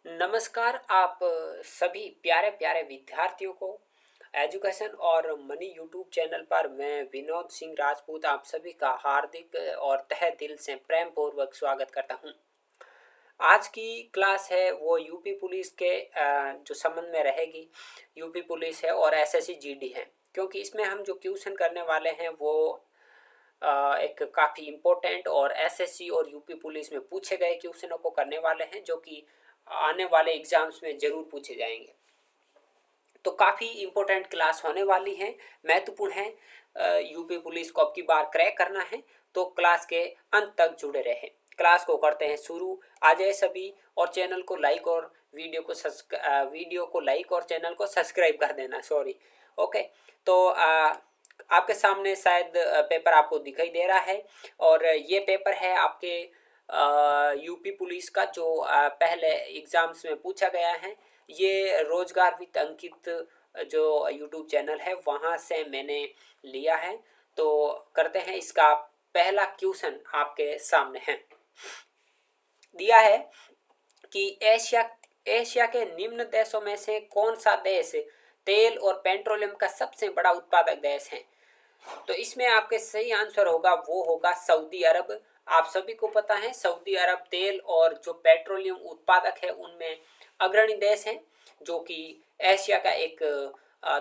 नमस्कार आप सभी प्यारे प्यारे विद्यार्थियों को एजुकेशन और मनी यूट्यूब चैनल पर मैं विनोद सिंह राजपूत आप सभी का हार्दिक और तहे दिल से प्रेम पूर्वक स्वागत करता हूं। आज की क्लास है वो यूपी पुलिस के जो संबंध में रहेगी। यूपी पुलिस है और एसएससी जीडी है, क्योंकि इसमें हम जो क्वेश्चन करने वाले हैं वो एक काफ़ी इम्पोर्टेंट और एसएससी और यूपी पुलिस में पूछे गए क्वेश्चनों को करने वाले हैं, जो कि आने वाले एग्जाम्स में ज़रूर पूछे जाएंगे। तो काफ़ी इम्पोर्टेंट क्लास होने वाली है, महत्वपूर्ण है। यूपी पुलिस को अब की बार क्रैक करना है, तो क्लास के अंत तक जुड़े रहें। क्लास को करते हैं शुरू। आ जाए सभी और चैनल को लाइक और वीडियो को लाइक और चैनल को सब्सक्राइब कर देना। सॉरी। ओके। तो आपके सामने शायद पेपर आपको दिखाई दे रहा है, और ये पेपर है आपके यूपी पुलिस का, जो पहले एग्जाम्स में पूछा गया है। ये रोजगार विद अंकित जो यूट्यूब चैनल है वहाँ से मैंने लिया है। तो करते हैं, इसका पहला क्वेश्चन आपके सामने है। दिया है कि एशिया के निम्न देशों में से कौन सा देश तेल और पेट्रोलियम का सबसे बड़ा उत्पादक देश है। तो इसमें आपके सही आंसर होगा वो होगा सऊदी अरब। आप सभी को पता है सऊदी अरब तेल और जो पेट्रोलियम उत्पादक है उनमें अग्रणी देश है, जो कि एशिया का एक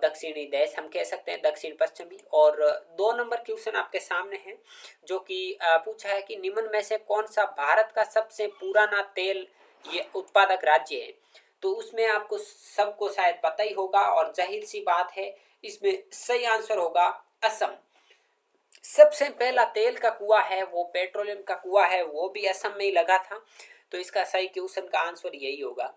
दक्षिणी देश हम कह सकते हैं, दक्षिण पश्चिमी। और 2 नंबर क्वेश्चन आपके सामने है, जो कि पूछा है कि निम्न में से कौन सा भारत का सबसे पुराना तेल ये उत्पादक राज्य है। तो उसमें आपको सबको शायद पता ही होगा, और जाहिर सी बात है इसमें सही आंसर होगा असम। सबसे पहला तेल का कुआं है वो पेट्रोलियम का कुआं है, वो भी असम में ही लगा था। तो इसका सही क्वेश्चन का आंसर यही होगा।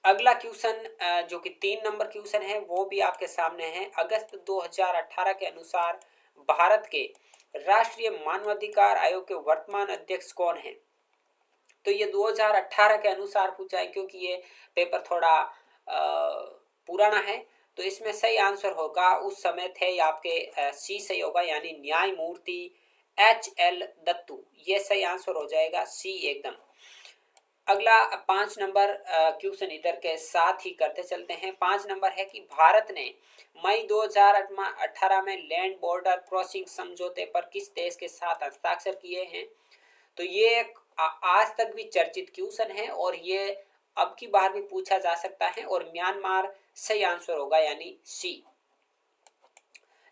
अगला क्वेश्चन जो कि 3 नंबर क्वेश्चन है वो भी आपके सामने है। अगस्त 2018 के अनुसार भारत के राष्ट्रीय मानवाधिकार आयोग के वर्तमान अध्यक्ष कौन है। तो ये 2018 के अनुसार पूछा है, क्योंकि ये पेपर थोड़ा पुराना है। तो इसमें सही आंसर होगा, उस समय थे आपके सी सही होगा, यानी न्यायमूर्ति HL दत्तू। ये सही आंसर हो जाएगा सी एकदम। अगला 5 नंबर क्वेश्चन इधर के साथ ही करते चलते हैं। 5 नंबर है कि भारत ने मई 2018 में लैंड बॉर्डर क्रॉसिंग समझौते पर किस देश के साथ हस्ताक्षर किए हैं। तो ये एक आज तक भी चर्चित क्वेश्चन है, और ये अब की बार भी पूछा जा सकता है, और म्यांमार सही आंसर होगा, यानी सी।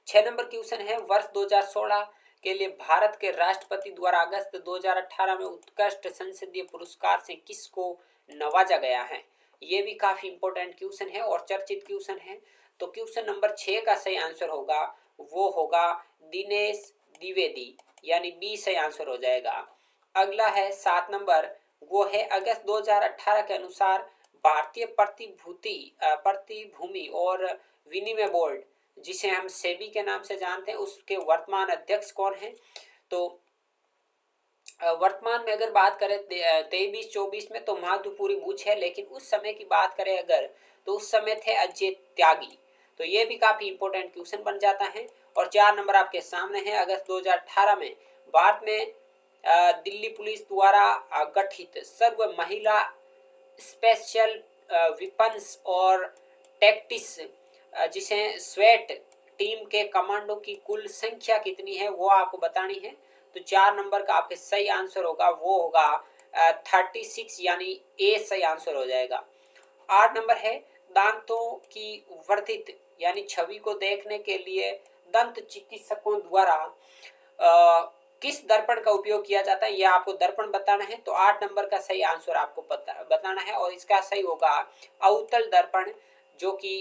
6 नंबर क्वेश्चन है, वर्ष 2016 के लिए भारत के राष्ट्रपति द्वारा अगस्त 2018 में उत्कृष्ट संसदीय पुरस्कार से किसको नवाजा गया है। ये भी काफी इंपॉर्टेंट क्वेश्चन है और चर्चित क्वेश्चन है। तो क्वेश्चन नंबर 6 का सही आंसर होगा वो होगा दिनेश द्विवेदी, यानी बी सही आंसर हो जाएगा। अगला है 7 नंबर, वो है अगस्त 2018 के अनुसार भारतीय प्रतिभूति और विनिमय बोर्ड, जिसे हम सेबी के नाम से जानते हैं, उसके वर्तमान अध्यक्ष कौन है। तो वर्तमान में अगर बात करें 23-24 में तो माधुपुरी बुच है, लेकिन उस समय की बात करें अगर, तो उस समय थे अजय त्यागी। तो ये भी काफी इंपॉर्टेंट क्वेश्चन बन जाता है। और 4 नंबर आपके सामने है, अगस्त 2018 में भारत में दिल्ली पुलिस द्वारा गठित सर्व महिला स्पेशल विपन्स और टैक्टिस, जिसे स्वेट टीम के कमांडो की कुल संख्या कितनी है वो आपको बतानी है। तो 4 नंबर का आपके सही आंसर होगा वो होगा 36, यानी ए सही आंसर हो जाएगा। 8 नंबर है, दांतों की वर्धित यानी छवि को देखने के लिए दंत चिकित्सकों द्वारा किस दर्पण का उपयोग किया जाता है, यह आपको दर्पण बताना है। तो 8 नंबर का सही आंसर आपको बताना है, और इसका सही होगा अवतल दर्पण, जो कि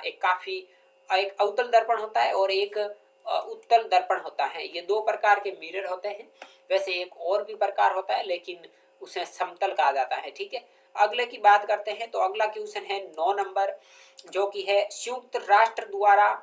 एक अवतल दर्पण होता है और एक उत्तल दर्पण होता है। ये 2 प्रकार के मिरर होते हैं। वैसे एक और भी प्रकार होता है, लेकिन उसे समतल कहा जाता है। ठीक है, अगले की बात करते हैं। तो अगला क्वेश्चन है 9 नंबर, जो कि है संयुक्त राष्ट्र द्वारा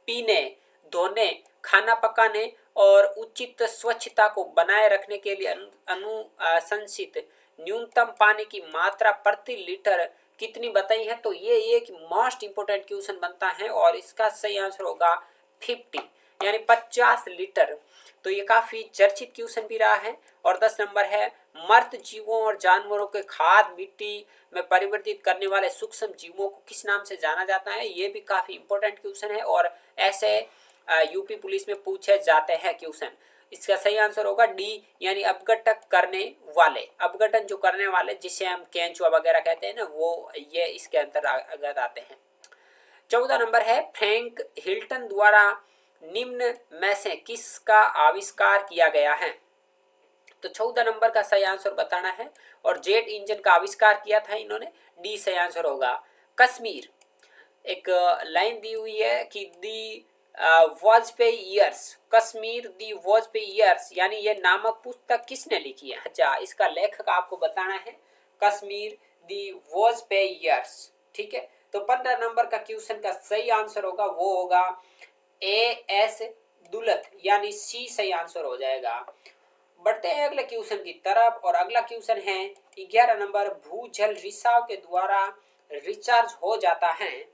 पीने, धोने, खाना पकाने और उचित स्वच्छता को बनाए रखने के लिए अनुशंसित न्यूनतम पानी की मात्रा प्रति लीटर कितनी बताई है। तो ये एक मोस्ट इंपोर्टेंट क्वेश्चन बनता है, और इसका सही आंसर होगा 50, यानी 50 लीटर। तो ये काफी चर्चित क्वेश्चन भी रहा है। और 10 नंबर है, मर्त जीवों और जानवरों के खाद मिट्टी में परिवर्तित करने वाले सूक्ष्म जीवों को किस नाम से जाना जाता है? ये भी काफी इंपॉर्टेंट क्वेश्चन है और ऐसे यूपी पुलिस में पूछे जाते हैं क्वेश्चन। इसका सही आंसर होगा डी, यानी अपघटन करने वाले, अपघटन जो करने वाले जिसे हम केंचुआ वगैरह कहते हैं ना, वो ये इसके अंतर्गत आते हैं। 14 नंबर है फ्रैंक हिल्टन द्वारा निम्न में से किसका आविष्कार किया गया है? तो 14 नंबर का सही आंसर बताना है और जेट इंजन का आविष्कार किया था इन्होंने, डी सही आंसर होगा। कश्मीर, एक लाइन दी हुई है कि दी वाजपेयी ईयर्स, कश्मीर दी वाजपेयी ईयर्स, यानी ये नामक पुस्तक किसने लिखी है? अच्छा, इसका लेखक आपको बताना है, कश्मीर दी वाजपेयी ईयर्स। ठीक है, तो 15 नंबर का क्वेश्चन का सही आंसर होगा वो होगा ए एस दुलत, यानी सी सही आंसर हो जाएगा। बढ़ते हैं अगले क्वेश्चन की तरफ और अगला क्वेश्चन है 11 नंबर, भूजल रिसाव के द्वारा रिचार्ज हो जाता है।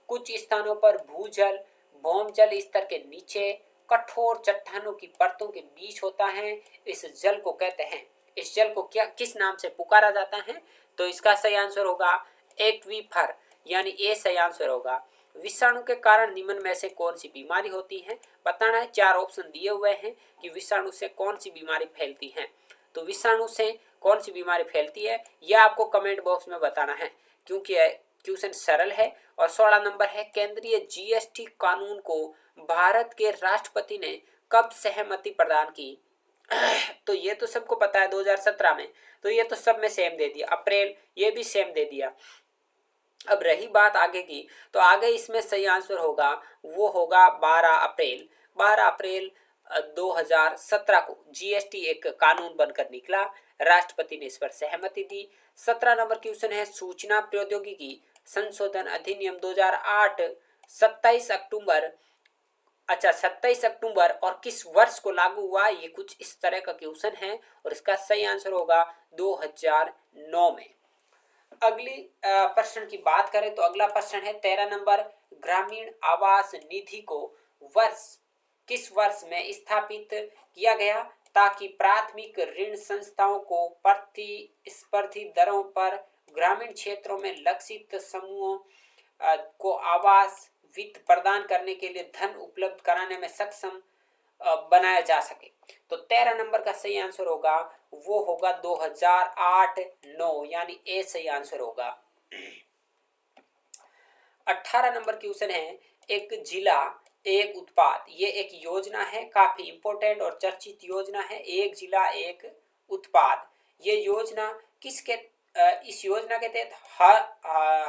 कुछ स्थानों पर भूजल भौमजल स्तर के नीचे कठोर चट्टानों की परतों के बीच होता है। इस जल को कहते हैं, इस जल को क्या किस नाम से पुकारा जाता है? तो इसका सही आंसर होगा एक्वीफर, यानी ए सही आंसर होगा। विषाणु के कारण निम्न में से कौन सी बीमारी होती है? बताना है, 4 ऑप्शन दिए हुए हैं कि विषाणु से कौन सी बीमारी फैलती है। तो विषाणु से कौन सी बीमारी फैलती है यह आपको कमेंट बॉक्स में बताना है, क्योंकि क्वेश्चन सरल है। और 16 नंबर है, केंद्रीय जीएसटी कानून को भारत के राष्ट्रपति ने कब सहमति प्रदान की? तो ये तो सबको पता है 2017 में, तो ये तो सब में सेम दे दिया, अप्रैल ये भी सेम दे दिया। अब रही बात आगे की, तो आगे इसमें सही आंसर होगा वो होगा 12 अप्रैल। 12 अप्रैल 2017 को जीएसटी एक कानून बनकर निकला, राष्ट्रपति ने इस पर सहमति दी। 17 नंबर क्वेश्चन है, सूचना प्रौद्योगिकी संशोधन अधिनियम 2008 27 अक्टूबर, अच्छा 27 अक्टूबर और किस वर्ष को लागू हुआ? ये कुछ इस तरह का क्वेश्चन है और इसका सही आंसर होगा 2009 में। अगली प्रश्न की बात करें तो अगला प्रश्न है 13 नंबर, ग्रामीण आवास निधि को वर्ष किस वर्ष में स्थापित किया गया ताकि प्राथमिक ऋण संस्थाओं को प्रतिस्पर्धी दरों पर ग्रामीण क्षेत्रों में लक्षित समूहों को आवास वित्त प्रदान करने के लिए धन उपलब्ध कराने में सक्षम बनाया जा सके। तो 13 नंबर का सही आंसर होगा वो होगा 2008-9, यानी ए सही आंसर होगा। 18 नंबर क्वेश्चन है, एक जिला एक उत्पाद, ये एक योजना है, काफी इंपॉर्टेंट और चर्चित योजना है, एक जिला एक उत्पाद। ये योजना किसके इस योजना के तहत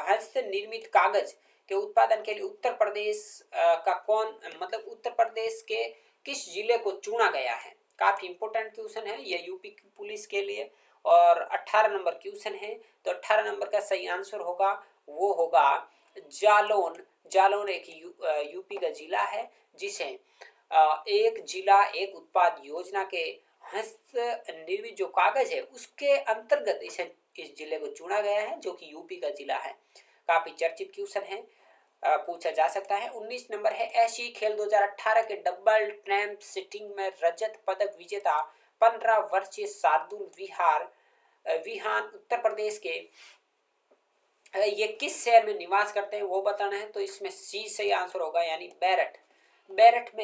हस्त निर्मित कागज के उत्पादन के लिए उत्तर प्रदेश का कौन, मतलब उत्तर प्रदेश के किस जिले को चुना गया है? काफी इंपॉर्टेंट क्वेश्चन है ये यूपी पुलिस के लिए और 18 नंबर क्वेश्चन है। तो 18 नंबर का सही आंसर होगा वो होगा जालौन। जालौन एक यूपी का जिला है जिसे एक जिला एक उत्पाद योजना के हस्त निर्मित जो कागज है उसके अंतर्गत इस जिले को चुना गया है, जो कि यूपी का जिला है। काफी चर्चित क्वेश्चन है, पूछा जा सकता है। 19 नंबर है, एशियाई खेल 2018 के डबल ट्रैम्प सिटिंग में रजत पदक विजेता 15 वर्षीय शार्दुल विहान उत्तर प्रदेश के ये किस शहर में निवास करते हैं वो बताना है। तो इसमें सी सही आंसर होगा, यानी मेरठ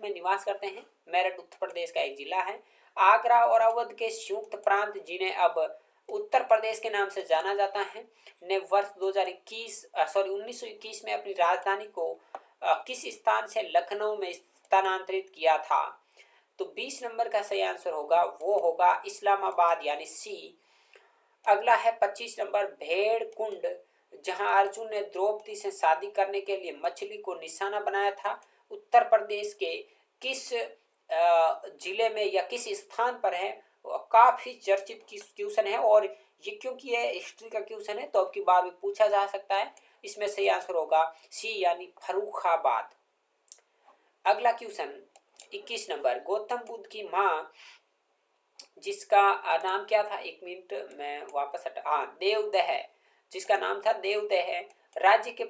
में निवास करते हैं। मेरठ उत्तर प्रदेश का एक जिला है। आगरा और अवध के संयुक्त प्रांत जिन्हें अब उत्तर प्रदेश के नाम से जाना जाता है ने वर्ष 1921 में अपनी राजधानी को किस स्थान से लखनऊ में स्थानांतरित किया था? तो 20 नंबर का सही आंसर होगा वो होगा इस्लामाबाद, यानी सी। अगला है 25 नंबर, भेड़ कुंड जहां अर्जुन ने द्रौपदी से शादी करने के लिए मछली को निशाना बनाया था, उत्तर प्रदेश के किस जिले में या किस स्थान पर है? काफी चर्चित क्वेश्चन है और ये क्योंकि ये हिस्ट्री का क्वेश्चन है तो अब की बार भी पूछा जा सकता है। इसमें सही आंसर होगा सी, यानी फर्रुखाबाद। अगला क्वेश्चन 21 नंबर, गौतम बुद्ध की माँ जिसका नाम क्या था, एक मिनट मैं वापस देवदह, जिसका नाम था देवदह, राज्य के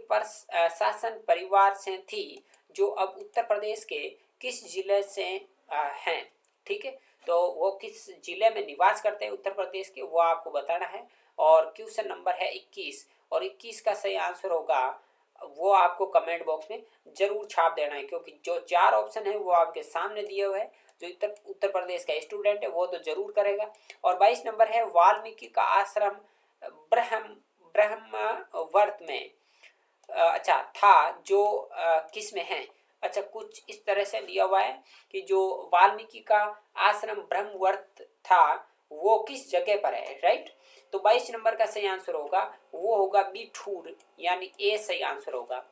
शासन परिवार से थी जो अब उत्तर प्रदेश के किस जिले से हैं? ठीक है, तो वो किस जिले में निवास करते हैं उत्तर प्रदेश के, वो आपको बताना है। और क्वेश्चन नंबर है 21, और 21 का सही आंसर होगा वो आपको कमेंट बॉक्स में जरूर छाप देना है, क्योंकि जो 4 ऑप्शन है वो आपके सामने दिए हुए हैं। जो उत्तर प्रदेश का स्टूडेंट है वो तो जरूर करेगा। और 22 नंबर है वाल्मीकि का आश्रम ब्रह्म ब्रह्मवर्त में अच्छा था, जो किस में है। अच्छा, कुछ इस तरह से दिया हुआ है कि जो वाल्मीकि का आश्रम ब्रह्मवर्त था वो किस जगह पर है, राइट। तो 22 नंबर का सही आंसर होगा वो होगा बिठूर, यानी ए सही आंसर होगा।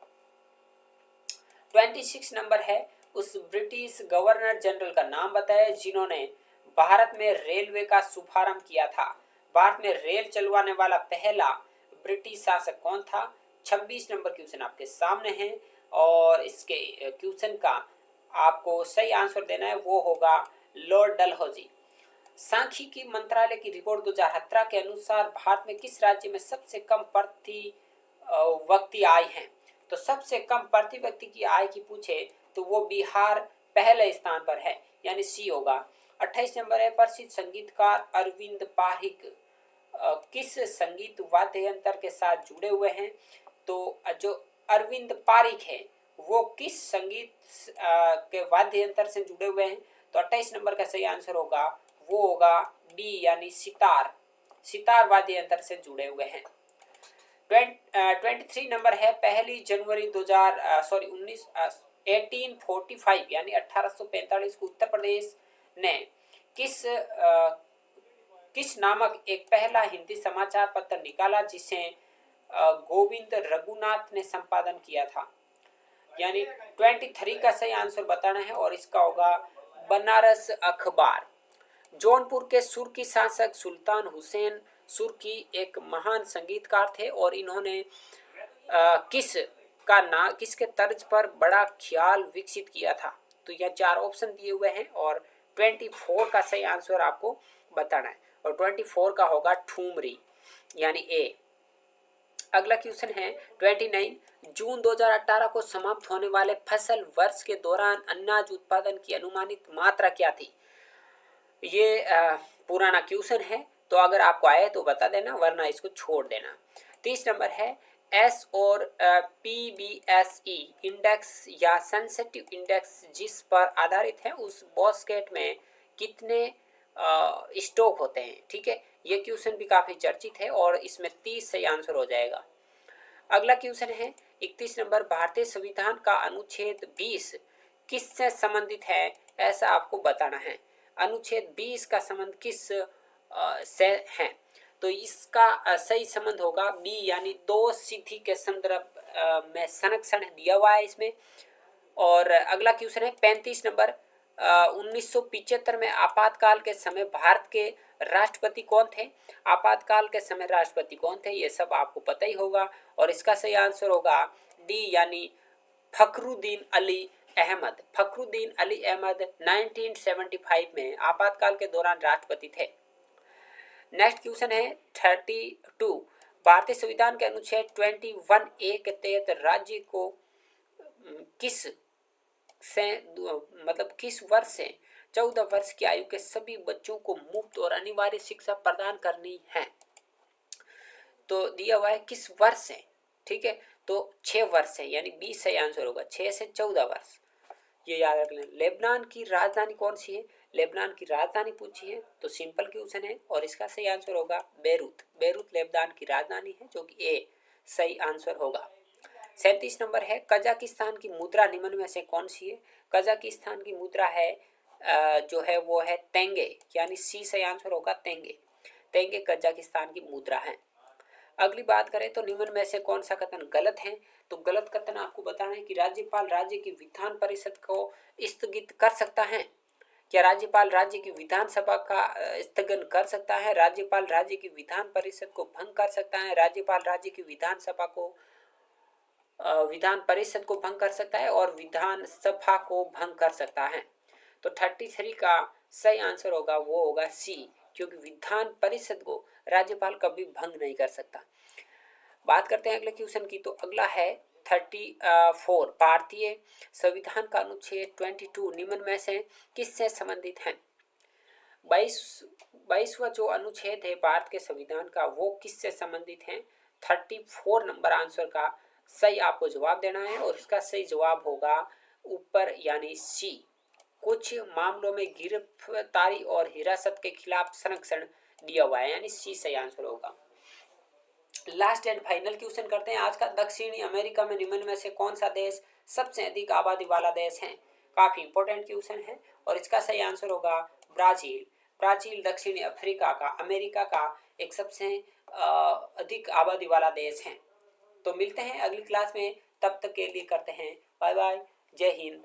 26 नंबर है उस ब्रिटिश गवर्नर जनरल का नाम बताया जिन्होंने भारत में रेलवे का शुभारंभ किया था। भारत में रेल चलवाने वाला पहला ब्रिटिश शासक कौन था। 26 नंबर क्वेश्चन आपके सामने है, और इसके क्वेश्चन का आपको सही आंसर देना है, वो होगा लॉर्ड डलहौजी। सांख्यिकी मंत्रालय की रिपोर्ट 2017 के अनुसार भारत में किस राज्य में सबसे कम प्रति व्यक्ति आय है। तो सबसे कम प्रति व्यक्ति की आय की पूछे तो वो बिहार पहले स्थान पर है, यानी सी होगा। 28 नंबर है प्रसिद्ध संगीतकार अरविंद पारिक किस संगीत वाद्य यंत्र के साथ जुड़े हुए हैं। तो जो अरविंद पारिक है वो किस संगीत के वाद्य यंत्र से जुड़े हुए हैं। तो 28 नंबर का सही आंसर होगा वो होगा डी, यानी सितार। सितार वाद्य यंत्र से जुड़े हुए हैं। 23 नंबर है 1 जनवरी 1845 यानी 1845 को उत्तर प्रदेश ने किस नामक एक पहला हिंदी समाचार पत्र निकाला जिसे गोविंद रघुनाथ ने संपादन किया था। यानी 23 का सही आंसर बताना है, और इसका होगा बनारस अखबार। जौनपुर के सुर्की शासक सुल्तान हुसैन सुर्की एक महान संगीतकार थे, और इन्होंने किसके तर्ज पर बड़ा ख्याल विकसित किया था। तो यह 4 ऑप्शन दिए हुए हैं, और 24 का सही आंसर आपको बताना है, और 24 का होगा ठुमरी, यानी ए। अगला क्वेश्चन है 29, जून 2018 को समाप्त होने वाले फसल वर्ष के दौरान अनाज उत्पादन की अनुमानित मात्रा क्या थी। ये पुराना क्वेश्चन है, तो अगर आपको आए तो बता देना, वरना इसको छोड़ देना। 30 नंबर है एस और PBSE इंडेक्स या सेंसिटिव इंडेक्स जिस पर आधारित है उस बास्केट में कितने स्टॉक होते हैं। ठीक है, ये क्वेश्चन भी काफी चर्चित है, और इसमें 30 सही आंसर हो जाएगा। अगला क्वेश्चन है 31 नंबर, भारतीय संविधान का अनुच्छेद 20 किससे संबंधित है, ऐसा आपको बताना है। अनुच्छेद 20 का संबंध किस से है। तो इसका सही संबंध होगा बी, यानी 2 सिद्धि के संदर्भ में संरक्षण दिया हुआ है इसमें। और अगला क्वेश्चन है 35 नंबर, 1975 में आपातकाल के समय भारत के राष्ट्रपति कौन थे। आपातकाल के समय राष्ट्रपति कौन थे, ये सब आपको पता ही होगा, और इसका सही आंसर होगा डी, यानी फखरुद्दीन अली अहमद। फखरुद्दीन अली अहमद 1975 में आपातकाल के दौरान राष्ट्रपति थे। नेक्स्ट क्वेश्चन है 32, भारतीय संविधान के अनुच्छेद 21A के तहत राज्य को किस वर्ष से 14 वर्ष की आयु के सभी बच्चों को मुफ्त और अनिवार्य शिक्षा प्रदान करनी है। तो दिया हुआ है किस वर्ष से, ठीक है, तो 6 वर्ष है, यानी 20 सही आंसर होगा, 6 से 14 वर्ष, ये याद रख लें। लेबनान की राजधानी कौन सी है, लेबनान की राजधानी पूछी है, तो सिंपल क्वेश्चन है, और इसका सही आंसर होगा बेरूत। बेरूत लेबनान की राजधानी है, जो कि ए सही आंसर होगा। 37 नंबर है कजाकिस्तान की मुद्रा निम्न में से कौन सी है। कजाकिस्तान की मुद्रा है जो है वो है तेंगे, यानी सी सही आंसर होगा तेंगे। तेंगे कजाकिस्तान की मुद्रा है। अगली बात करें तो निम्न में से कौन सा कथन गलत है। तो गलत कथन आपको बताना है कि राज्यपाल राज्य की विधान परिषद को स्थगित कर सकता है। क्या राज्यपाल राज्य की विधानसभा का स्थगन कर सकता है। राज्यपाल राज्य की विधान परिषद को भंग कर सकता है। राज्यपाल राज्य की विधानसभा को विधान परिषद को भंग कर सकता है, और विधानसभा को भंग कर सकता है। तो 33 का सही आंसर होगा वो होगा सी, क्योंकि विधान परिषद को राज्यपाल कभी भंग नहीं कर सकता। बात करते हैं अगले क्वेश्चन की। तो अगला है 34, भारतीय संविधान का अनुच्छेद 22 निम्न में से किससे संबंधित है। बाईस 22वां जो अनुच्छेद है भारत के संविधान का वो किससे संबंधित है? 34 नंबर आंसर का सही आपको जवाब देना है और इसका सही जवाब होगा ऊपर यानी सी। कुछ मामलों में गिरफ्तारी और हिरासत के खिलाफ संरक्षण दिया हुआ है, यानी सी सही आंसर होगा। लास्ट एंड फाइनल क्वेश्चन करते हैं आज का। दक्षिणी अमेरिका में निम्न में से कौन सा देश सबसे अधिक आबादी वाला देश है? काफी इंपॉर्टेंट क्वेश्चन है और इसका सही आंसर होगा ब्राजील। ब्राजील दक्षिणी अफ्रीका का, अमेरिका का एक सबसे अधिक आबादी वाला देश है। तो मिलते हैं अगली क्लास में, तब तक के लिए करते हैं बाय बाय। जय हिंद।